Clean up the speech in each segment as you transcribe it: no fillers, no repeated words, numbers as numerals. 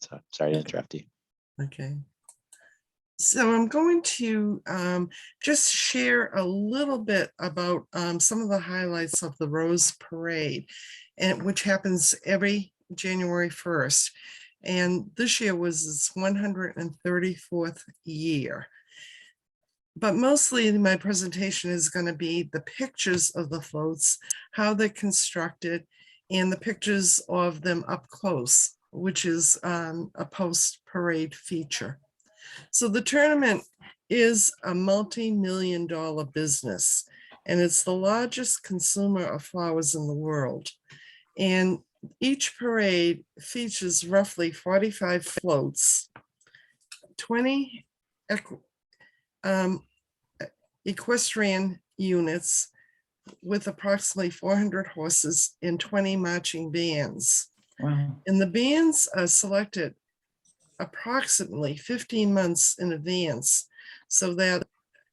So sorry to interrupt you. Okay. So I'm going to just share a little bit about some of the highlights of the Rose Parade, and which happens every January 1st. And this year was its 134th year. But mostly my presentation is going to be the pictures of the floats, how they're constructed, and the pictures of them up close, which is a post-parade feature. So the tournament is a multi-million-dollar business, and it's the largest consumer of flowers in the world. And each parade features roughly 45 floats, 20 equestrian units with approximately 400 horses and 20 marching bands. Wow. And the bands are selected approximately 15 months in advance so that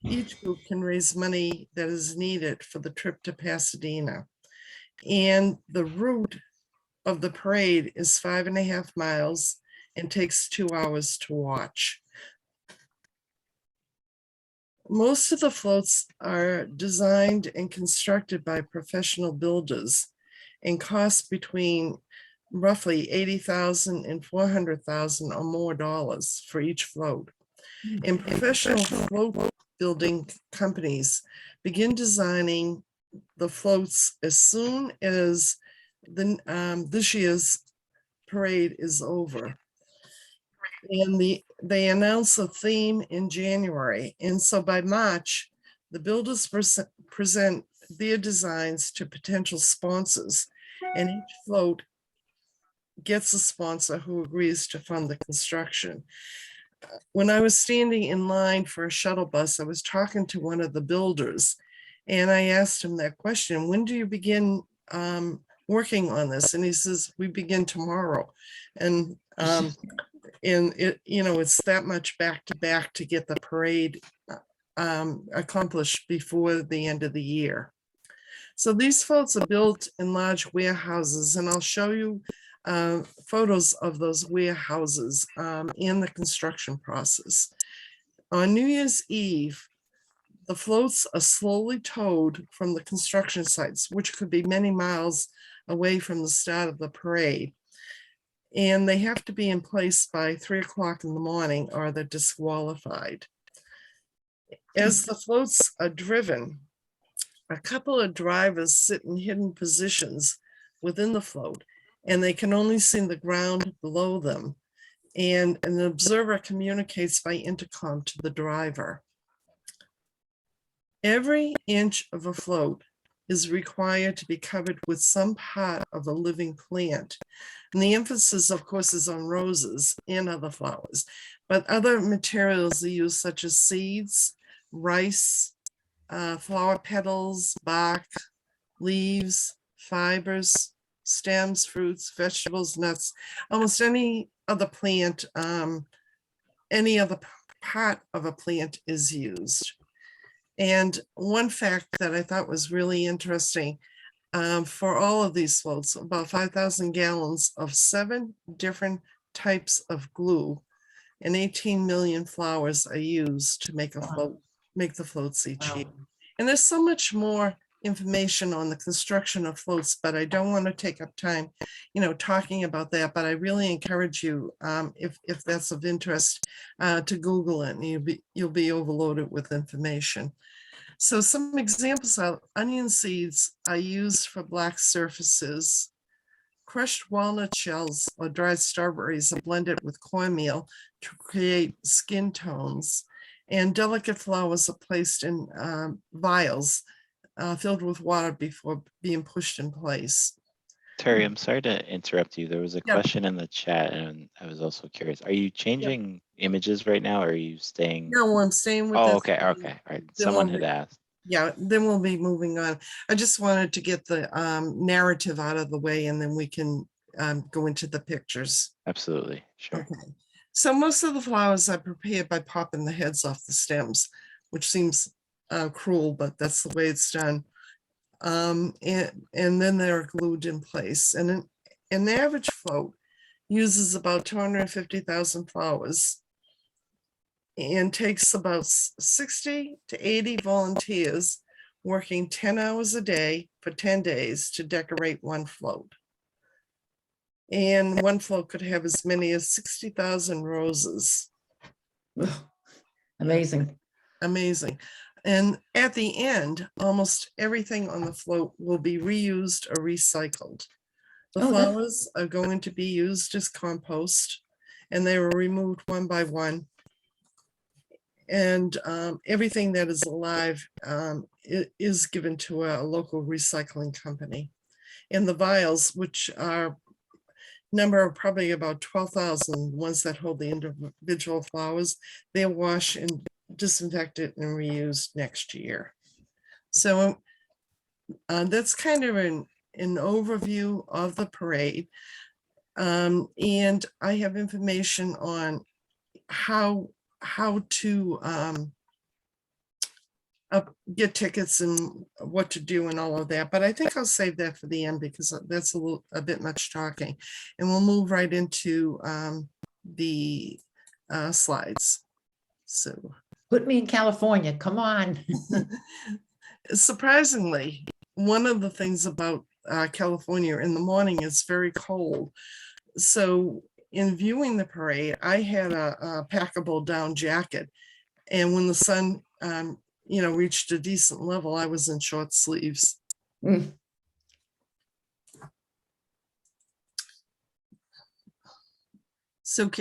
each group can raise money that is needed for the trip to Pasadena. And the route of the parade is 5.5 miles and takes 2 hours to watch. Most of the floats are designed and constructed by professional builders and cost between roughly $80,000 and $400,000 or more dollars for each float. And professional float building companies begin designing the floats as soon as this year's parade is over. And they announce a theme in January. And so by March, the builders present their designs to potential sponsors, and each float gets a sponsor who agrees to fund the construction. When I was standing in line for a shuttle bus, I was talking to one of the builders, and I asked him that question: when do you begin working on this? And he says, we begin tomorrow. And it, it's that much back to back to get the parade accomplished before the end of the year. So these floats are built in large warehouses, and I'll show you photos of those warehouses in the construction process. On New Year's Eve, the floats are slowly towed from the construction sites, which could be many miles away from the start of the parade. And they have to be in place by 3 o'clock in the morning or they're disqualified. As the floats are driven, a couple of drivers sit in hidden positions within the float, and they can only see the ground below them. And an observer communicates by intercom to the driver. Every inch of a float is required to be covered with some part of a living plant. And the emphasis, of course, is on roses and other flowers, but other materials are used, such as seeds, rice, flower petals, bark, leaves, fibers, stems, fruits, vegetables, nuts, almost any other plant, any other part of a plant is used. And one fact that I thought was really interesting, for all of these floats, about 5,000 gallons of 7 different types of glue and 18 million flowers are used to make a float, make the floats each year. And there's so much more information on the construction of floats, but I don't want to take up time, talking about that. But I really encourage you, if that's of interest, to Google it, and you'll be overloaded with information. So some examples are: onion seeds are used for black surfaces. Crushed walnut shells or dried strawberries are blended with cornmeal to create skin tones. And delicate flowers are placed in vials filled with water before being pushed in place. Terry, I'm sorry to interrupt you. There was a question in the chat, and I was also curious. Are you changing images right now, or are you staying? No, I'm staying with Oh, this. okay. All right. Someone had asked. Yeah, then we'll be moving on. I just wanted to get the narrative out of the way, and then we can go into the pictures. Absolutely. Sure. Okay. So most of the flowers are prepared by popping the heads off the stems, which seems cruel, but that's the way it's done. And then they're glued in place. And an average float uses about 250,000 flowers and takes about 60 to 80 volunteers working 10 hours a day for 10 days to decorate one float. And one float could have as many as 60,000 roses. Amazing. Amazing. And at the end, almost everything on the float will be reused or recycled. The Oh, that- flowers are going to be used as compost, and they were removed one by one. And everything that is alive is given to a local recycling company. And the vials, which are number of probably about 12,000 ones that hold the individual flowers, they'll wash and disinfected and reused next year. So that's kind of an overview of the parade. And I have information on how to get tickets and what to do and all of that. But I think I'll save that for the end because that's a bit much talking. And we'll move right into the slides. So Put me in California. Come on. surprisingly, one of the things about California in the morning is very cold. So in viewing the parade, I had a packable down jacket. And when the sun, reached a decent level, I was in short sleeves. Mm. So You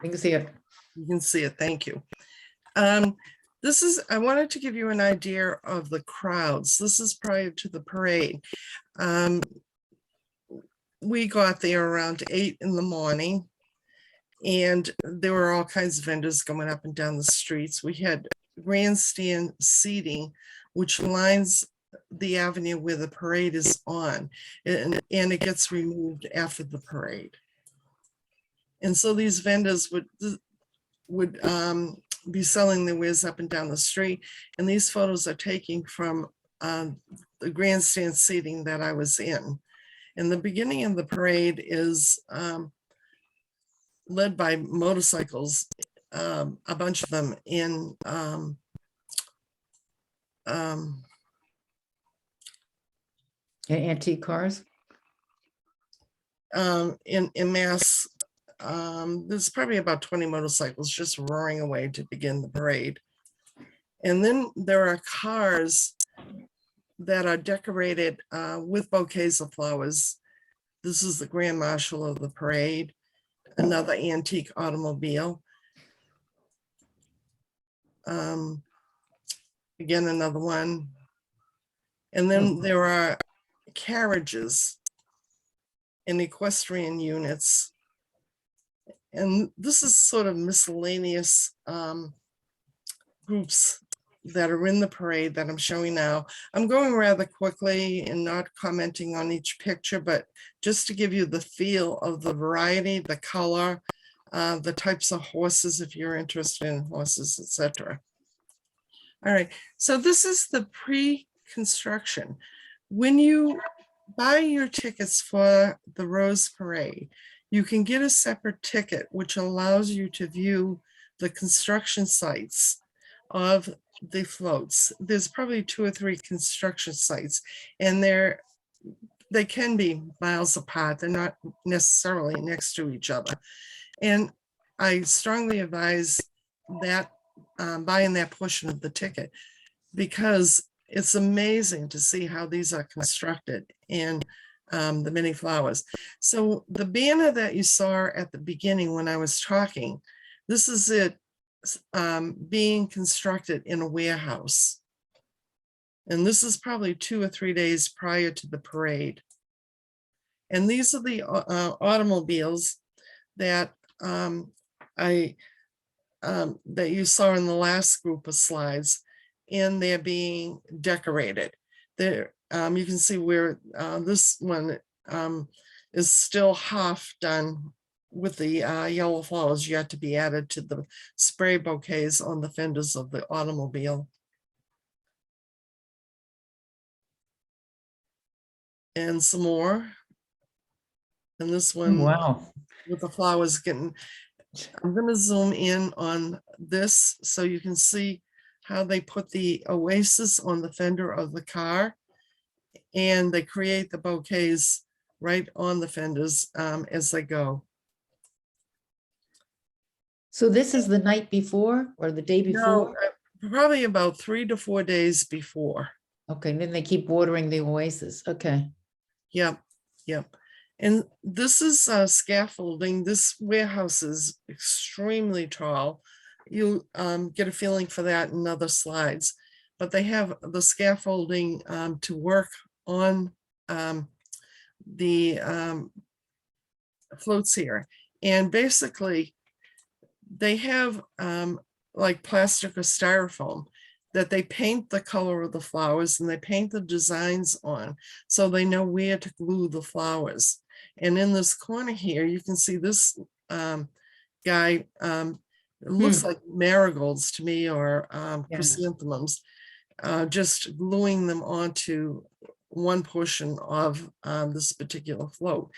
can see it. you can see it. Thank you. I wanted to give you an idea of the crowds. This is prior to the parade. We got there around 8 in the morning, and there were all kinds of vendors going up and down the streets. We had grandstand seating, which lines the avenue where the parade is on, and it gets removed after the parade. And so these vendors would be selling their wares up and down the street. And these photos are taken from the grandstand seating that I was in. And the beginning of the parade is led by motorcycles, a bunch of them in Antique cars. In mass. There's probably about 20 motorcycles just roaring away to begin the parade. And then there are cars that are decorated with bouquets of flowers. This is the Grand Marshal of the parade, another antique automobile. Again, another one. And then there are carriages and equestrian units. And this is sort of miscellaneous groups that are in the parade that I'm showing now. I'm going rather quickly and not commenting on each picture, but just to give you the feel of the variety, the color, the types of horses, if you're interested in horses, etc. All right, so this is the pre-construction. When you buy your tickets for the Rose Parade, you can get a separate ticket, which allows you to view the construction sites of the floats. There's probably 2 or 3 construction sites, and they can be miles apart. They're not necessarily next to each other. And I strongly advise that buying that portion of the ticket, because it's amazing to see how these are constructed and the many flowers. So the banner that you saw at the beginning when I was talking, this is it being constructed in a warehouse. And this is probably 2 or 3 days prior to the parade. And these are the automobiles that that you saw in the last group of slides, and they're being decorated. There, you can see where this one is still half done with the yellow flowers yet to be added to the spray bouquets on the fenders of the automobile. And some more. And this one Wow. with the flowers getting, I'm going to zoom in on this so you can see how they put the oasis on the fender of the car, and they create the bouquets right on the fenders as they go. So this is the night before or the day No, before? probably about 3 to 4 days before. Okay, and then they keep watering the oasis. Okay. Yep, yep. And this is scaffolding. This warehouse is extremely tall. You get a feeling for that in other slides, but they have the scaffolding to work on the floats here. And basically, they have like plastic or styrofoam that they paint the color of the flowers and they paint the designs on so they know where to glue the flowers. And in this corner here, you can see this guy, it looks like marigolds to me, or chrysanthemums, just gluing them onto one portion of this particular float.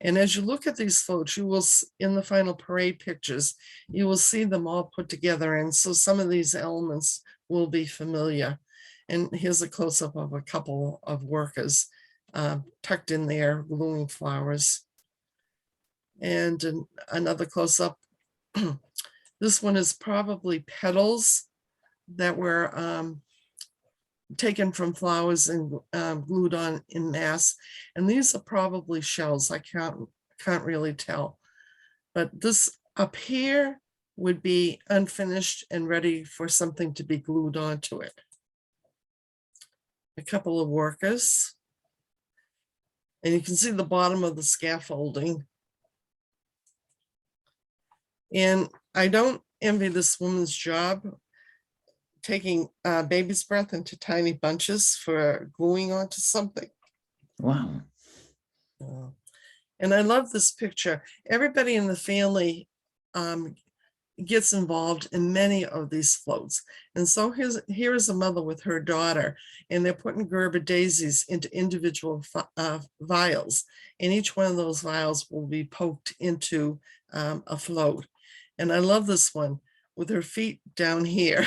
And as you look at these floats, you will, in the final parade pictures, you will see them all put together. And so some of these elements will be familiar. And here's a close-up of a couple of workers tucked in there, gluing flowers. And another close-up. This one is probably petals that were taken from flowers and glued on in mass. And these are probably shells. I can't really tell. But this up here would be unfinished and ready for something to be glued onto it. A couple of workers. And you can see the bottom of the scaffolding. And I don't envy this woman's job, taking baby's breath into tiny bunches for gluing onto something. Wow. And I love this picture. Everybody in the family gets involved in many of these floats. And so here is a mother with her daughter, and they're putting Gerber daisies into individual vials. And each one of those vials will be poked into a float. And I love this one with her feet down here,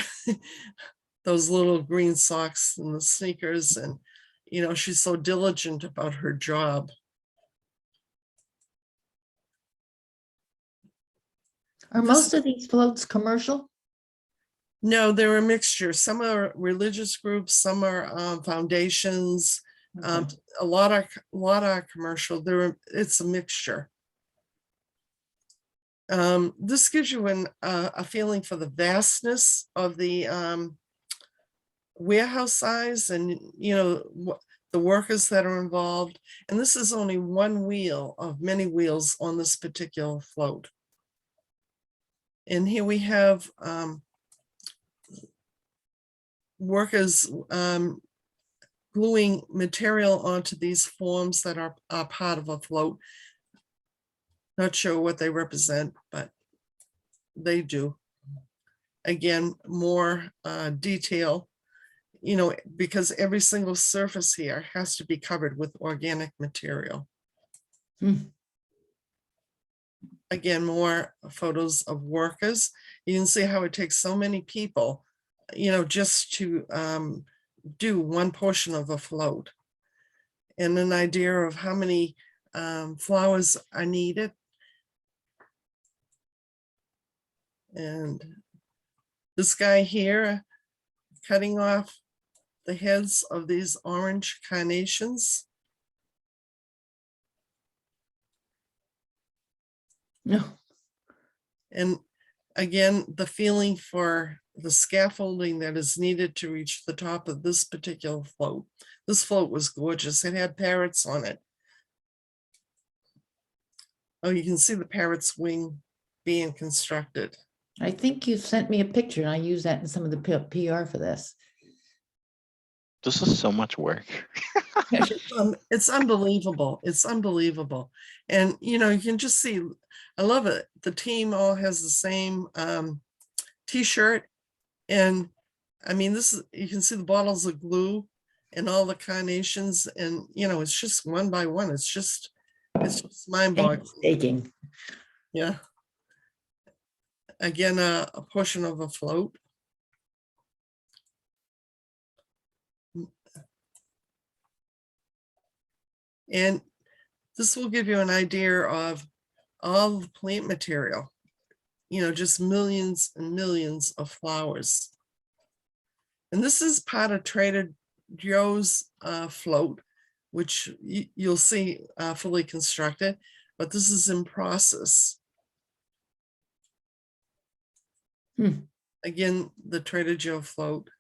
those little green socks and the sneakers. And, you know, she's so diligent about her job. Are most of these floats commercial? No, they're a mixture. Some are religious groups, some are foundations, Okay. a lot are commercial. It's a mixture. This gives you a feeling for the vastness of the warehouse size, and you know the workers that are involved. And this is only one wheel of many wheels on this particular float. And here we have workers gluing material onto these forms that are part of a float. Not sure what they represent, but they do. Again, more detail, you know, because every single surface here has to be covered with organic material. Again, more photos of workers. You can see how it takes so many people, you know, just to do one portion of a float. And an idea of how many flowers are needed. And this guy here cutting off the heads of these orange carnations. No. And again, the feeling for the scaffolding that is needed to reach the top of this particular float. This float was gorgeous. It had parrots on it. Oh, you can see the parrot's wing being constructed. I think you sent me a picture and I use that in some of the PR for this. This is so much work. It's unbelievable. It's unbelievable. And, you know, you can just see, I love it. The team all has the same t-shirt. And I mean, this is, you can see the bottles of glue and all the carnations, and, you know, it's just one by one. It's just It's just mind-boggling. Painstaking. Yeah. Again, a portion of a float. And this will give you an idea of all the plant material, just millions and millions of flowers. And this is part of Trader Joe's float, which you'll see fully constructed, but this is in process. Again, the Trader Joe float.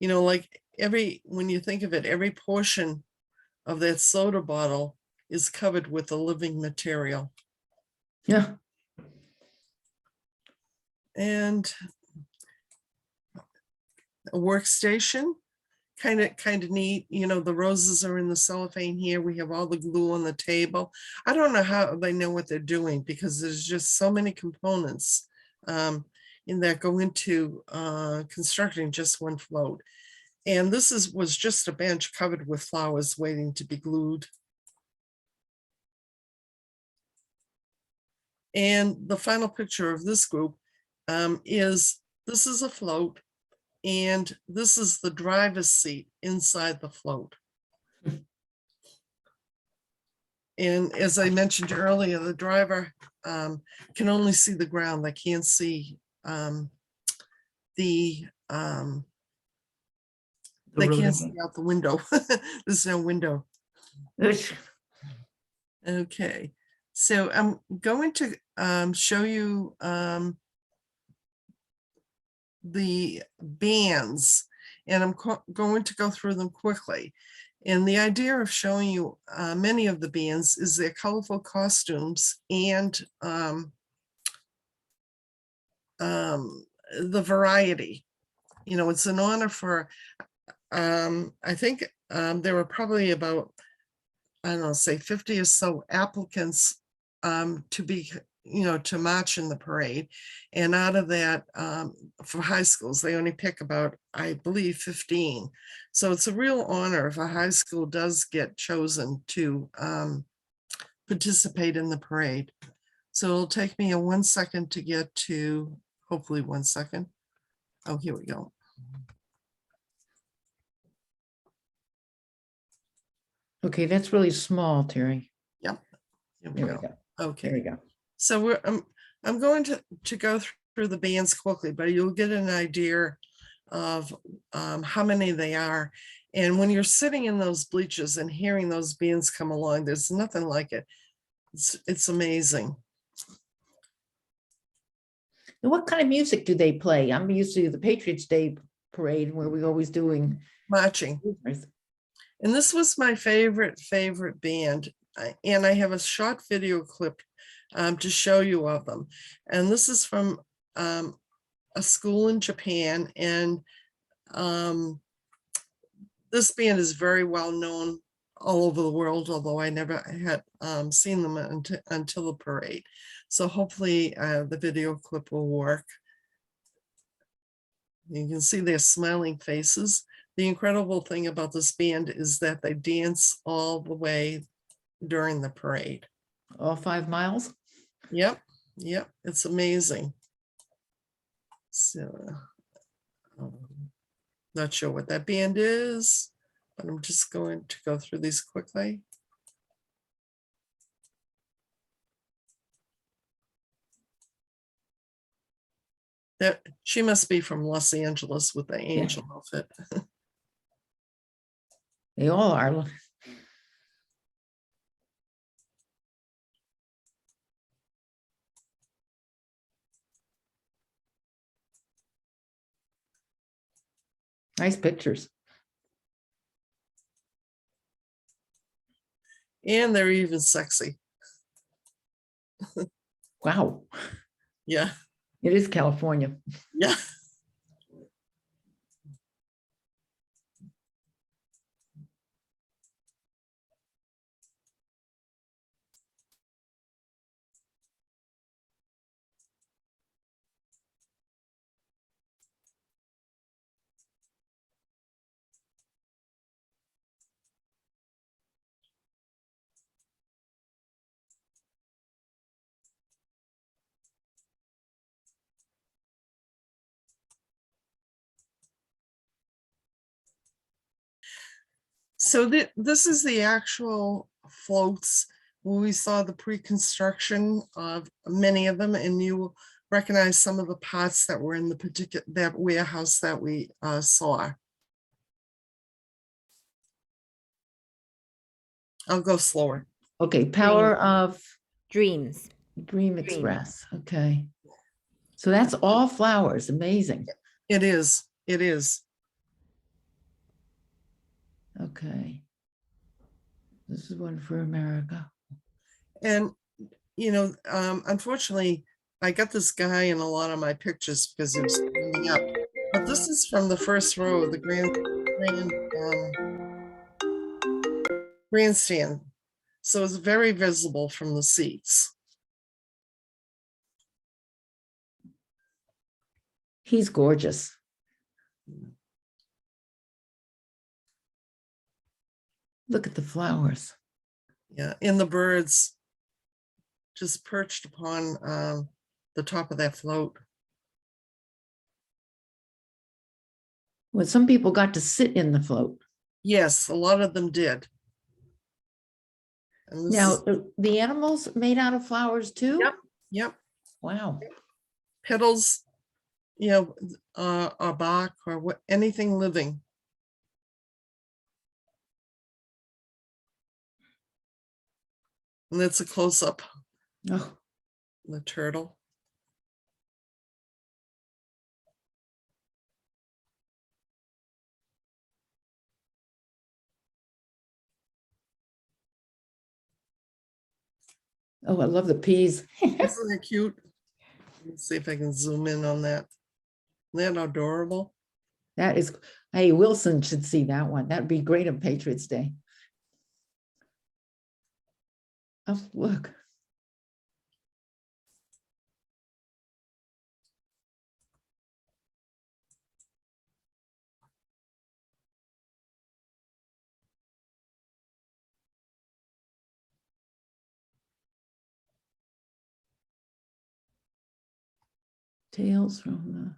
Like when you think of it, every portion of that soda bottle is covered with a living material. Yeah. And a workstation, kind of neat. The roses are in the cellophane here. We have all the glue on the table. I don't know how they know what they're doing, because there's just so many components in that go into constructing just one float. And this was just a bench covered with flowers waiting to be glued. And the final picture of this group this is a float, and this is the driver's seat inside the float. And as I mentioned earlier, the driver can only see the ground. They can't see they can't see out the window. There's no window. Okay, so I'm going to show you the bands, and I'm going to go through them quickly. And the idea of showing you many of the bands is their colorful costumes and the variety. It's an honor for, I think there were probably about, I don't know, say 50 or so applicants to be, to march in the parade. And out of that, for high schools, they only pick about, I believe, 15. So it's a real honor if a high school does get chosen to participate in the parade. So it'll take me 1 second to get to, hopefully 1 second. Oh, here we go. Okay, that's really small, Terry. Yep. Here we There we go. go. Okay. There we go. So I'm going to go through the bands quickly, but you'll get an idea of how many they are. And when you're sitting in those bleachers and hearing those bands come along, there's nothing like it. It's amazing. And what kind of music do they play? I'm used to the Patriots Day parade where we're always doing Marching. And this was my favorite band. And I have a short video clip to show you of them. And this is from a school in Japan. And this band is very well known all over the world, although I never had seen them until the parade. So hopefully the video clip will work. You can see their smiling faces. The incredible thing about this band is that they dance all the way during the parade. All 5 miles? Yep, it's amazing. So, not sure what that band is, but I'm just going to go through these quickly. She must be from Los Angeles with the angel outfit. They all are. Nice pictures. And they're even sexy. Wow. Yeah. It is California. Yeah. So this is the actual floats where we saw the pre-construction of many of them, and you will recognize some of the pots that were in the particular, that warehouse that we saw. I'll go slower. Okay, Power of Dreams. Dream Express. Okay. So that's all flowers. Amazing. It is. It is. Okay. This is one for America. And, unfortunately, I got this guy in a lot of my pictures because it was standing up. But this is from the first row, the grandstand. So it's very visible from the seats. He's gorgeous. Look at the flowers. Yeah, and the birds just perched upon the top of that float. Well, some people got to sit in the float. Yes, a lot of them did. And this Now, is, the animals made out of flowers too? yep, Wow. petals, or bark or what, anything living. And that's a close-up, Oh, the turtle. oh, I love the peas. Isn't it cute? Let's see if I can zoom in on that. Isn't that adorable? That is, hey, Wilson should see that one. That'd be great on Patriots Day. Oh, look. Tales from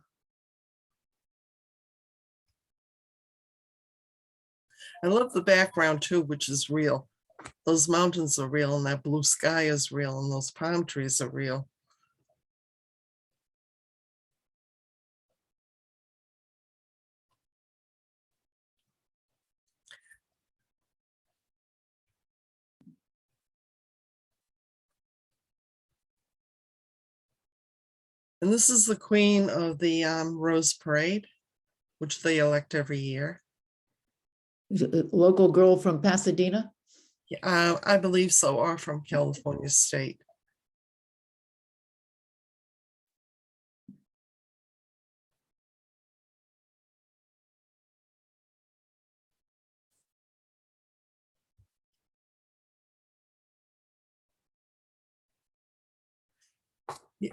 I love the background too, which is real. Those mountains are real, and that blue sky is real, and those palm trees are real. And this is the queen of the Rose Parade, which they elect every year. local girl from Pasadena. I believe so, or from California State.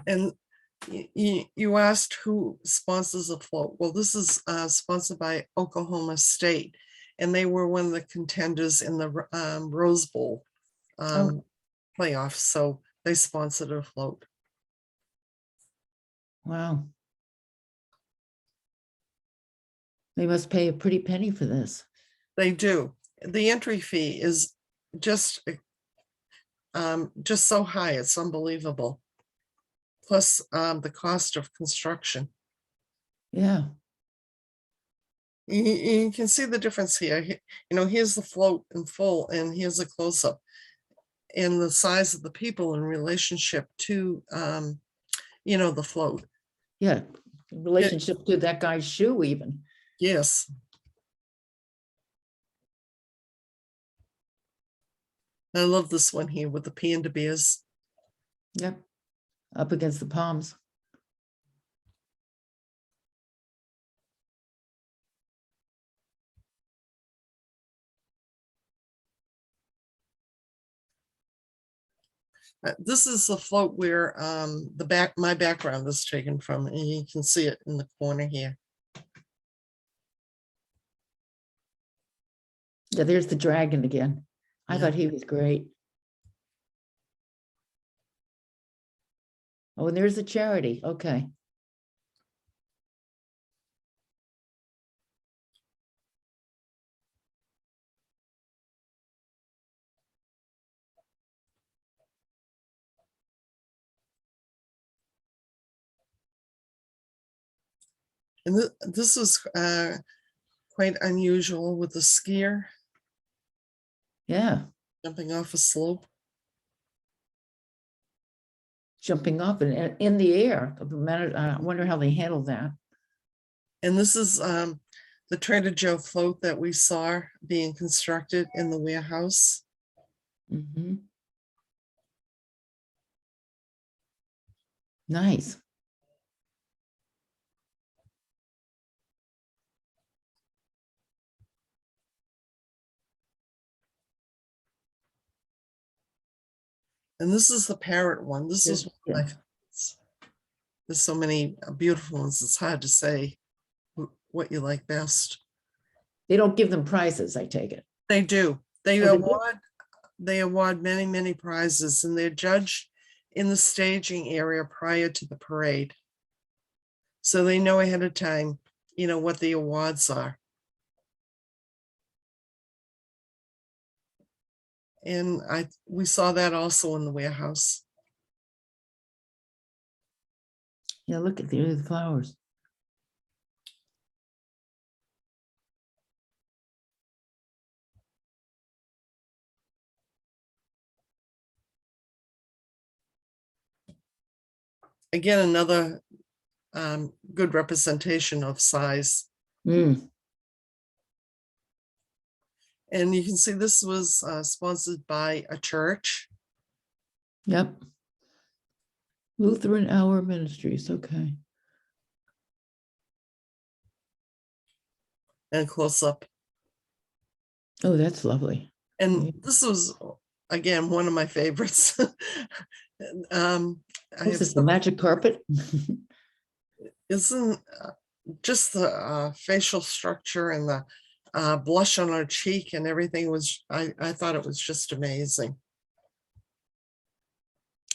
And you asked who sponsors a float. Well, this is sponsored by Oklahoma State, and they were one of the contenders in the Rose Bowl playoffs. So they sponsored a float. Wow. They must pay a pretty penny for this. They do. The entry fee is just so high, it's unbelievable. Plus the cost of construction. Yeah. You can see the difference here. Here's the float in full, and here's a close-up. And the size of the people in relationship to, the float. Yeah. In relationship to that guy's shoe even. Yes. I love this one here with the panda bears. Yep. Up against the palms. This is the float where my background is taken from, and you can see it in the corner here. Yeah, there's the dragon again. I thought he was great. Oh, and there's the charity. Okay. And this was quite unusual with the skier Yeah, jumping off a slope. jumping off and in the air. I wonder how they handled that. And this is the Trader Joe float that we saw being constructed in the warehouse. Mhm. Nice. And this is the parrot one. This is one of my favorites. There's so many beautiful ones. It's hard to say what you like best. They don't give them prizes, I take it. They do. They Oh, they do? award many, many prizes, and they're judged in the staging area prior to the parade. So they know ahead of time, you know, what the awards are. And we saw that also in the warehouse. Yeah, look at the flowers. Again, another good representation of size. Mm, And you can see this was sponsored by a church. yep. Lutheran Hour Ministries, okay. And close up. Oh, that's lovely. And Yeah. this was, again, one of my favorites. I This have is the magic carpet. isn't just the facial structure and the blush on her cheek and everything was, I thought it was just amazing.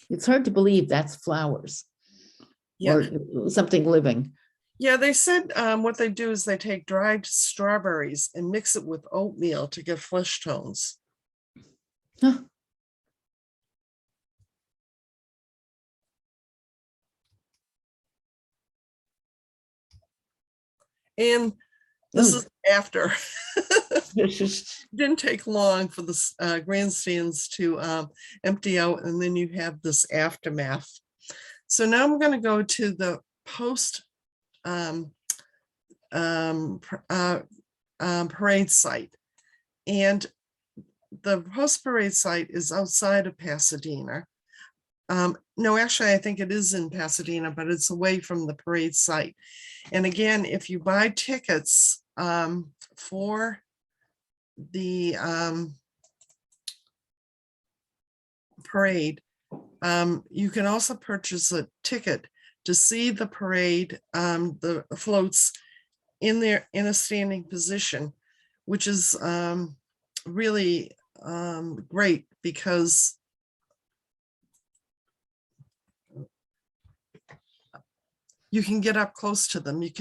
It's hard to believe that's flowers Yeah. or something living. Yeah, they said what they do is they take dried strawberries and mix it with oatmeal to get flesh tones. Huh. And this is after. It's just, Didn't take long for the grandstands to empty out, and then you have this aftermath. So now I'm going to go to the post parade site, and the post parade site is outside of Pasadena. No, actually, I think it is in Pasadena, but it's away from the parade site. And again, if you buy tickets for the parade, you can also purchase a ticket to see the parade, the floats in there in a standing position, which is really great because you can get up close to them. You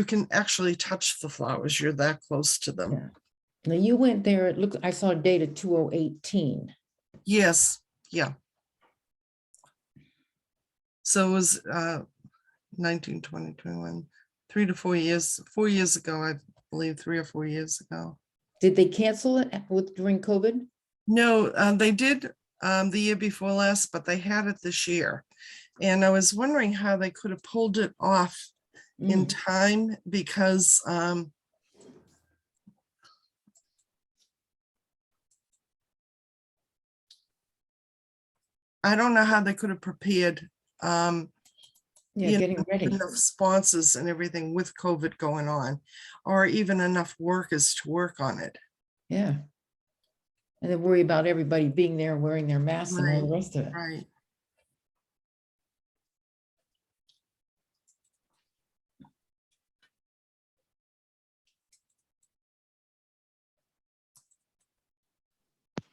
can actually touch the flowers. You're that close to them. yeah. Now you went there, it looked, I saw a date of 2018. Yes, yeah. So it was 19, 20, 21, 3 to 4 years, 4 years ago, I believe 3 or 4 years ago. Did they cancel it during COVID? No, they did the year before last, but they had it this year. And I was wondering how they could have pulled it off in time because I don't know how they could have prepared Yeah, getting ready. enough sponsors and everything with COVID going on, or even enough workers to work on it. Yeah. And then worry about everybody being there, wearing their masks and all the rest of it. Right.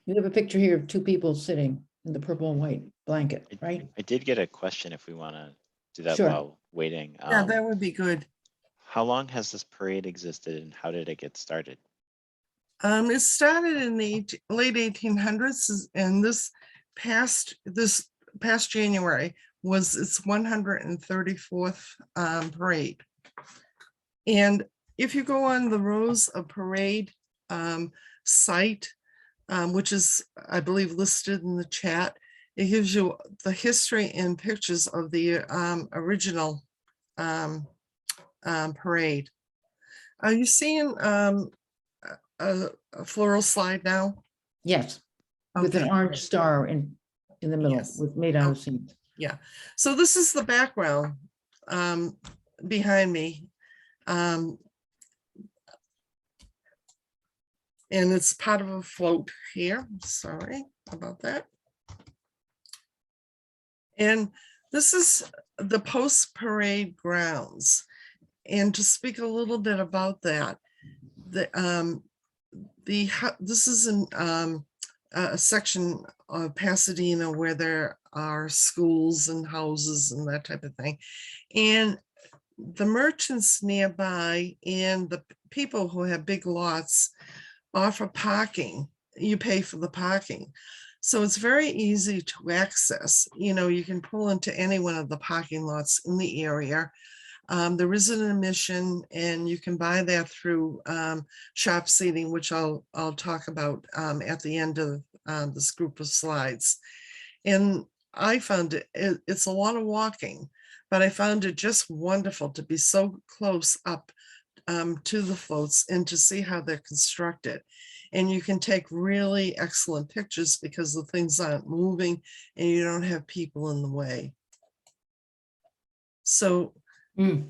You have a picture here of two people sitting in the purple and white blanket, right? I did get a question if we want to do that Sure. while waiting. Yeah, that would be good. How long has this parade existed and how did it get started? It started in the late 1800s, and this past January was its 134th parade. And if you go on the Rose of Parade site, which is, I believe, listed in the chat, it gives you the history and pictures of the original parade. Are you seeing a floral slide now? Yes, with an Okay. orange star in the middle Yes. with made out of scenes. Yeah, so this is the background behind me. And it's part of a float here. Sorry about that. And this is the post-parade grounds. And to speak a little bit about that, this is a section of Pasadena where there are schools and houses and that type of thing. And the merchants nearby and the people who have big lots offer parking. You pay for the parking. So it's very easy to access. You know, you can pull into any one of the parking lots in the area. There is an admission, and you can buy that through shop seating, which I'll talk about at the end of this group of slides. And I found it's a lot of walking, but I found it just wonderful to be so close up to the floats and to see how they're constructed. And you can take really excellent pictures because the things aren't moving and you don't have people in the way. So Oh,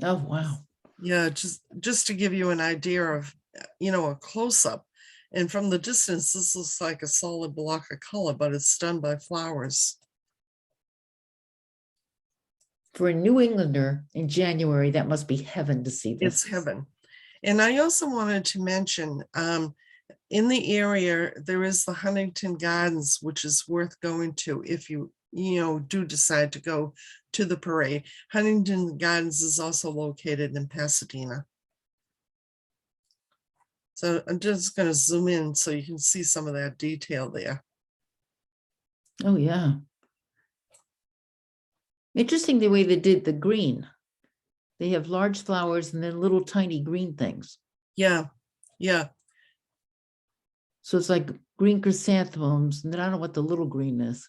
wow. yeah, just to give you an idea of, you know, a close-up. And from the distance, this looks like a solid block of color, but it's done by flowers. For a New Englander in January, that must be heaven to see this. It's heaven. And I also wanted to mention, in the area, there is the Huntington Gardens, which is worth going to if you do decide to go to the parade. Huntington Gardens is also located in Pasadena. So I'm just going to zoom in so you can see some of that detail there. Oh, yeah. Interesting the way they did the green. They have large flowers and then little tiny green things. Yeah, yeah. So it's like green chrysanthemums, and then I don't know what the little green is.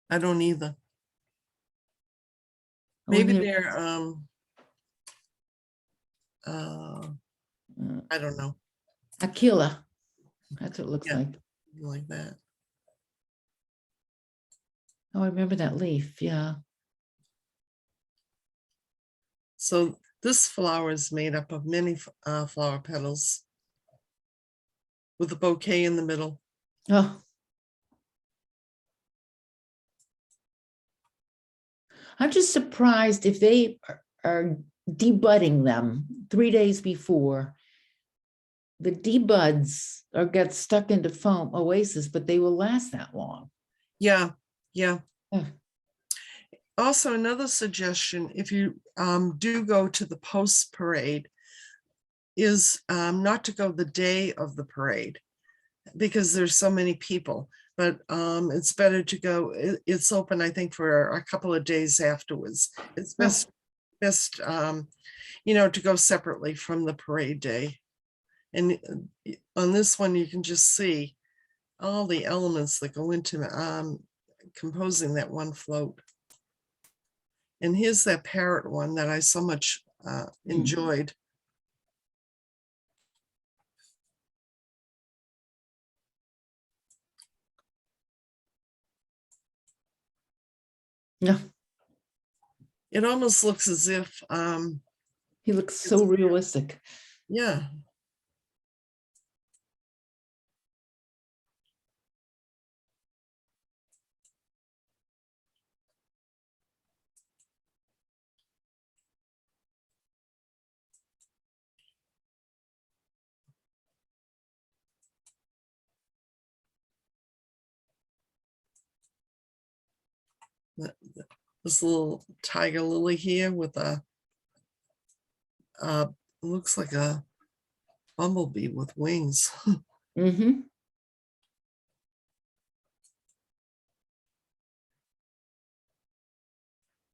I don't either. Oh, Maybe and they're, I don't know. Aquila. That's what it looks Yeah. like. That. Oh, I remember that leaf. Yeah. So this flower is made up of many flower petals with a bouquet in the middle. Oh. I'm just surprised if they are debudding them 3 days before. The debuds get stuck into foam oasis, but they will last that long. Yeah, yeah. Oh. Also, another suggestion, if you do go to the post parade, is not to go the day of the parade because there's so many people, but it's better to go. It's open, I think, for a couple of days afterwards. It's best to go separately from the parade day. And on this one, you can just see all the elements that go into composing that one float. And here's that parrot one that I so much enjoyed. Yeah. It almost looks as if he looks so realistic. Yeah. This little tiger lily here with a looks like a bumblebee with wings. Mm-hmm.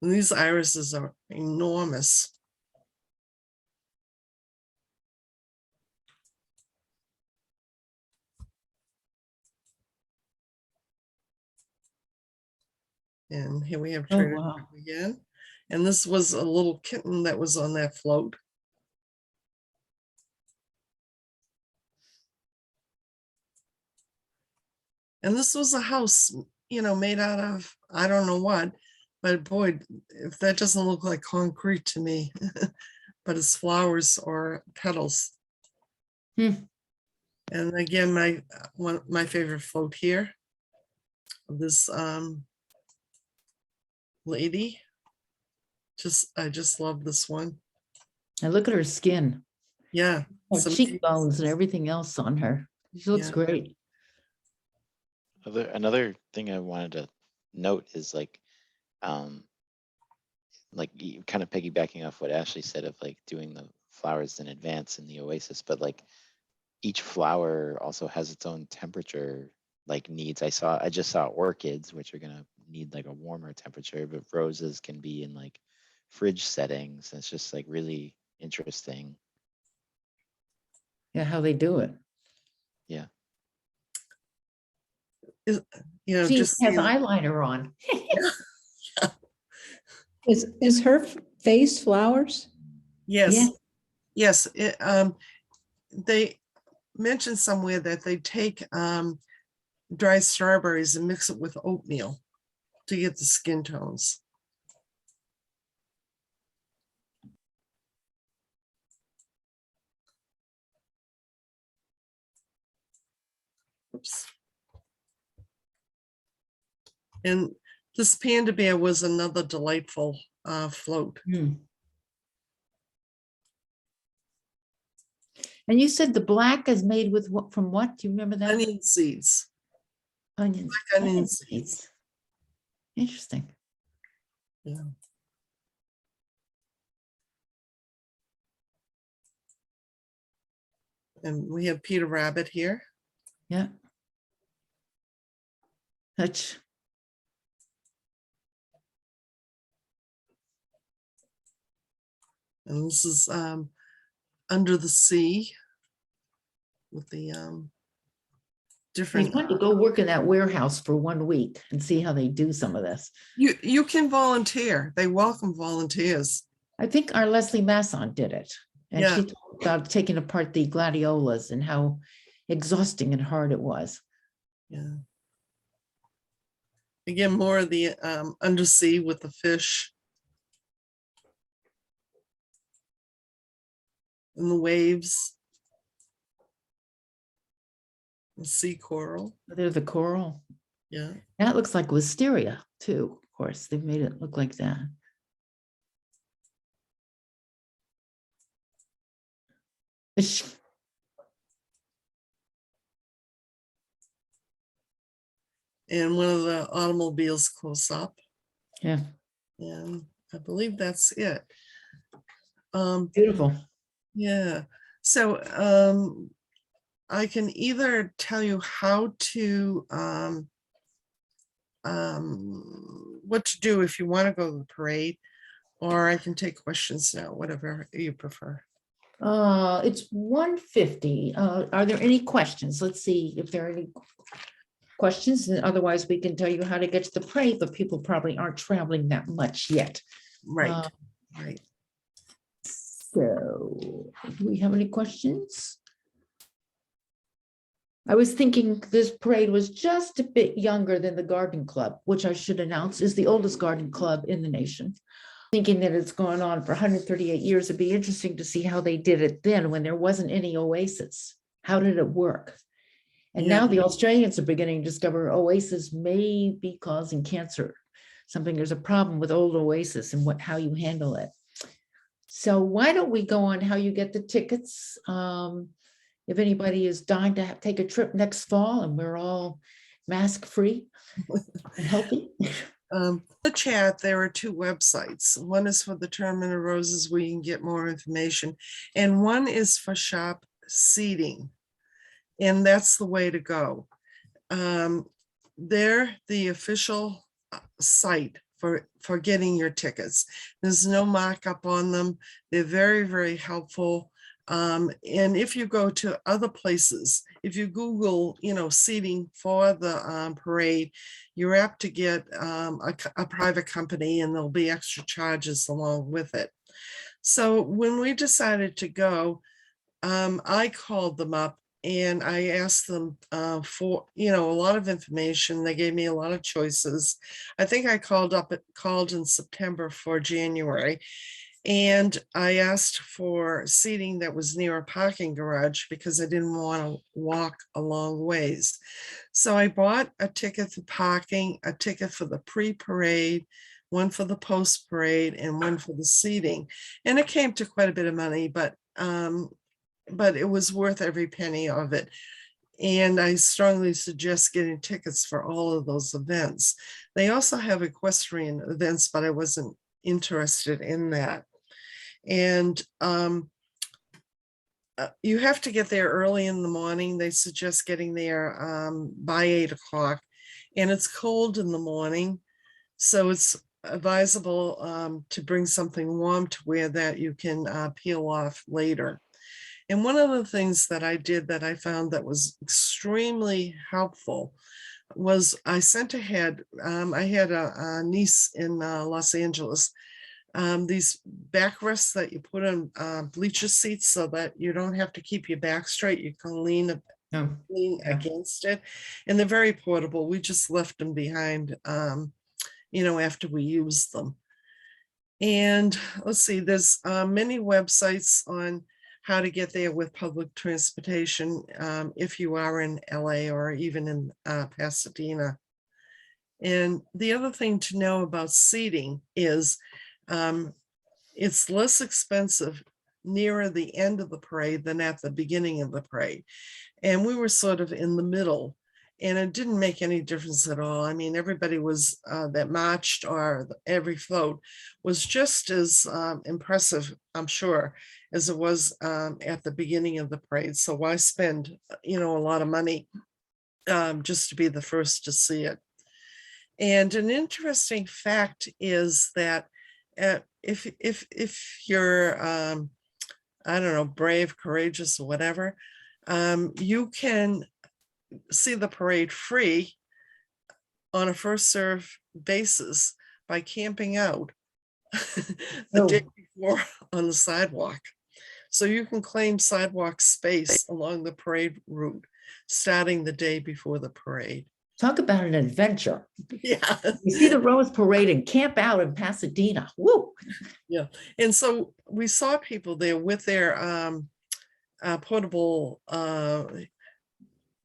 And these irises are enormous. And here we have Oh, Trader wow. Joe again. And this was a little kitten that was on that float. And this was a house, you know, made out of, I don't know what, but boy, if that doesn't look like concrete to me, but it's flowers or petals. Hmm. And again, my favorite float here, this lady, I just love this one. And look at her skin, Yeah. her some- cheekbones and everything else on her. She looks Yeah. great. Another thing I wanted to note is like kind of piggybacking off what Ashley said of like doing the flowers in advance in the oasis, but like each flower also has its own temperature like needs. I just saw orchids, which are gonna need like a warmer temperature, but roses can be in like fridge settings. It's just like really interesting. Yeah, how they do it. Yeah. You know, She just has seeing- eyeliner on. Is her face flowers? yes, Yeah. yes. They mentioned somewhere that they take dried strawberries and mix it with oatmeal to get the skin tones. Oops. And this panda bear was another delightful float. Hmm. And you said the black is made with what, from what? Do you remember that? Onion seeds. Onions. onion Onion seeds. seeds. Interesting. Yeah. And we have Peter Rabbit here. Yeah. Touch. And this is Under the Sea with the We different. want to go work in that warehouse for 1 week and see how they do some of this. You can volunteer. They welcome volunteers. I think our Leslie Masson did it. And Yeah. she talked about taking apart the gladiolas and how exhausting and hard it was. Yeah. Again, more of the undersea with the fish and the waves. The sea coral. There's the coral. Yeah. That looks like wisteria too. Of course, they've made it look like that. And one of the automobiles close up. Yeah, And I believe that's it. beautiful. Yeah. So I can either tell you how to what to do if you want to go to the parade, or I can take questions now, whatever you prefer. It's 1:50. Are there any questions? Let's see if there are any questions, and otherwise we can tell you how to get to the parade, but people probably aren't traveling that much yet. Right. Right. So, do we have any questions? I was thinking this parade was just a bit younger than the garden club, which I should announce is the oldest garden club in the nation. Thinking that it's gone on for 138 years, it'd be interesting to see how they did it then when there wasn't any oasis. How did it work? And Yeah. now the Australians are beginning to discover oasis may be causing cancer. There's a problem with old oasis and how you handle it. So why don't we go on how you get the tickets? If anybody is dying to take a trip next fall and we're all mask free and healthy. The chat, there are two websites. One is for the Tournament of Roses where you can get more information, and one is for shop seating. And that's the way to go. They're the official site for getting your tickets. There's no markup on them. They're very, very helpful. And if you go to other places, if you Google, seating for the parade, you're apt to get a private company, and there'll be extra charges along with it. So when we decided to go, I called them up and I asked them for, a lot of information. They gave me a lot of choices. I think I called in September for January. And I asked for seating that was near a parking garage because I didn't want to walk a long ways. So I bought a ticket for parking, a ticket for the pre-parade, one for the post-parade, and one for the seating. And it came to quite a bit of money, but it was worth every penny of it. And I strongly suggest getting tickets for all of those events. They also have equestrian events, but I wasn't interested in that. And you have to get there early in the morning. They suggest getting there by 8 o'clock, and it's cold in the morning. So it's advisable to bring something warm to wear that you can peel off later. And one of the things that I did that I found that was extremely helpful was I sent ahead, I had a niece in Los Angeles, these backrests that you put on bleacher seats so that you don't have to keep your back straight. You can lean Yeah. against it. And they're very portable. We just left them behind, after we used them. And let's see, there's many websites on how to get there with public transportation if you are in LA or even in Pasadena. And the other thing to know about seating is it's less expensive nearer the end of the parade than at the beginning of the parade. And we were sort of in the middle, and it didn't make any difference at all. I mean, everybody was that marched, or every float was just as impressive, I'm sure, as it was at the beginning of the parade. So why spend, a lot of money just to be the first to see it? And an interesting fact is that if you're I don't know, brave, courageous, or whatever, you can see the parade free on a first serve basis by camping out the day before on the sidewalk. So you can claim sidewalk space along the parade route starting the day before the parade. Talk about an adventure. Yeah. You see the Rose Parade and camp out in Pasadena. Woo! Yeah. And so we saw people there with their portable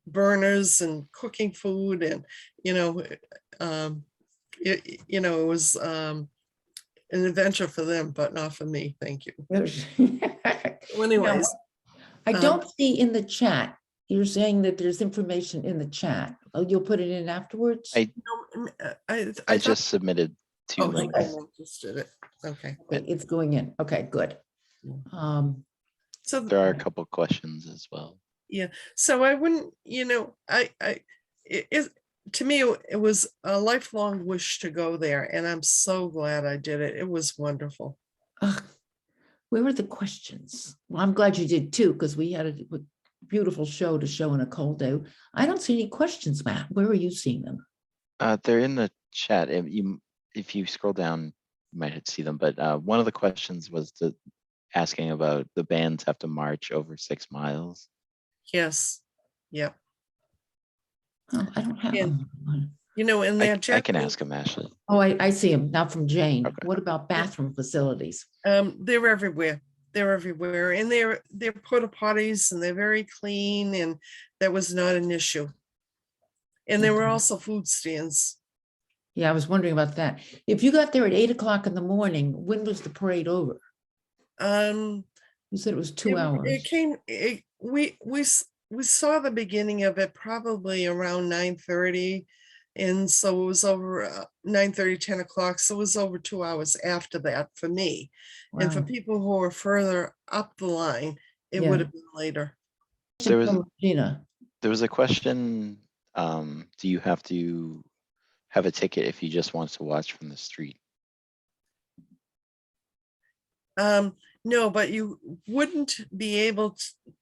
burners and cooking food, and it was an adventure for them, but not for me. Thank you. Well, anyways, I don't see in the chat. You're saying that there's information in the chat. Oh, you'll put it in afterwards? I thought- just submitted 2 okay, links. I just did it. Okay. It's going in. Okay, good. So There are a couple questions as well. yeah, so I wouldn't, to me, it was a lifelong wish to go there, and I'm so glad I did it. It was wonderful. Where were the questions? Well, I'm glad you did too, because we had a beautiful show to show in a cold day. I don't see any questions, Matt. Where are you seeing them? They're in the chat. If you scroll down, you might see them. But one of the questions was asking about the bands have to march over 6 miles. Yes. Yep. Oh, I don't have And, them. in that I can ask him, Ashley. Oh, I see them now from Jane. Okay. What about bathroom facilities? they're everywhere. They're everywhere, and they're porta potties, and they're very clean, and that was not an issue. And there were Okay. also food stands. Yeah, I was wondering about that. If you got there at 8 o'clock in the morning, when was the parade over? You said it was 2 hours. We saw the beginning of it probably around 9:30, and so it was over 9:30, 10 o'clock. So it was over 2 hours after that for me. And for Wow. people who were further up the line, it would have been later. There was Gina. There was a question, do you have to have a ticket if you just want to watch from the street? No, but you wouldn't be able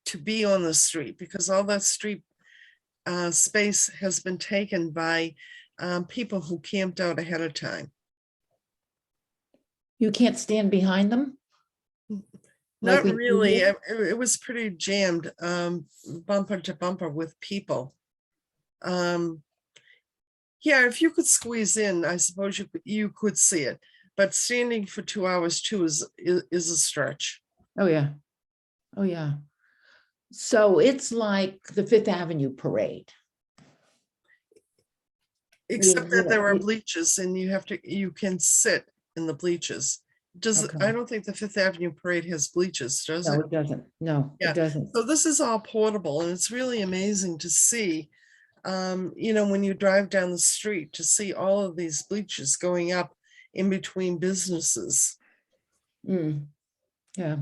to be on the street because all that street space has been taken by people who camped out ahead of time. You can't stand behind them? Like Not we do really. here? It was pretty jammed, bumper to bumper with people. Yeah, if you could squeeze in, I suppose you could see it. But standing for 2 hours too is a stretch. Oh, yeah. Oh, yeah. So it's like the Fifth Avenue parade. Except that there are you- bleachers and you can sit in the bleachers. Okay. I don't think the Fifth Avenue parade has bleachers, does No, it? it doesn't. No, Yeah. it doesn't. So this is all portable and it's really amazing to see, you know, when you drive down the street to see all of these bleachers going up in between businesses. Mm, yeah.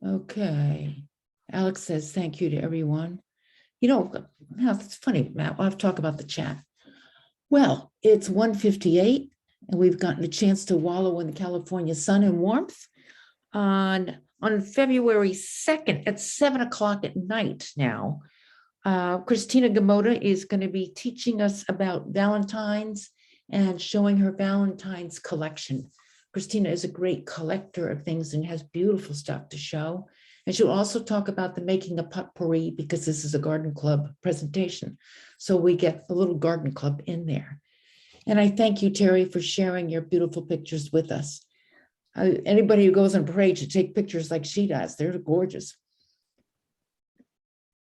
Okay. Alex says, thank you to everyone. You know, now it's funny, Matt, I'll have to talk about the chat. Well, it's 1:58 and we've gotten a chance to wallow in the California sun and warmth. On February 2nd at 7 o'clock at night now, Christina Gamoda is going to be teaching us about Valentine's and showing her Valentine's collection. Christina is a great collector of things and has beautiful stuff to show. And she'll also talk about the making of potpourri because this is a garden club presentation. So we get a little garden club in there. And I thank you, Terry, for sharing your beautiful pictures with us. Anybody who goes on parade should take pictures like she does. They're gorgeous.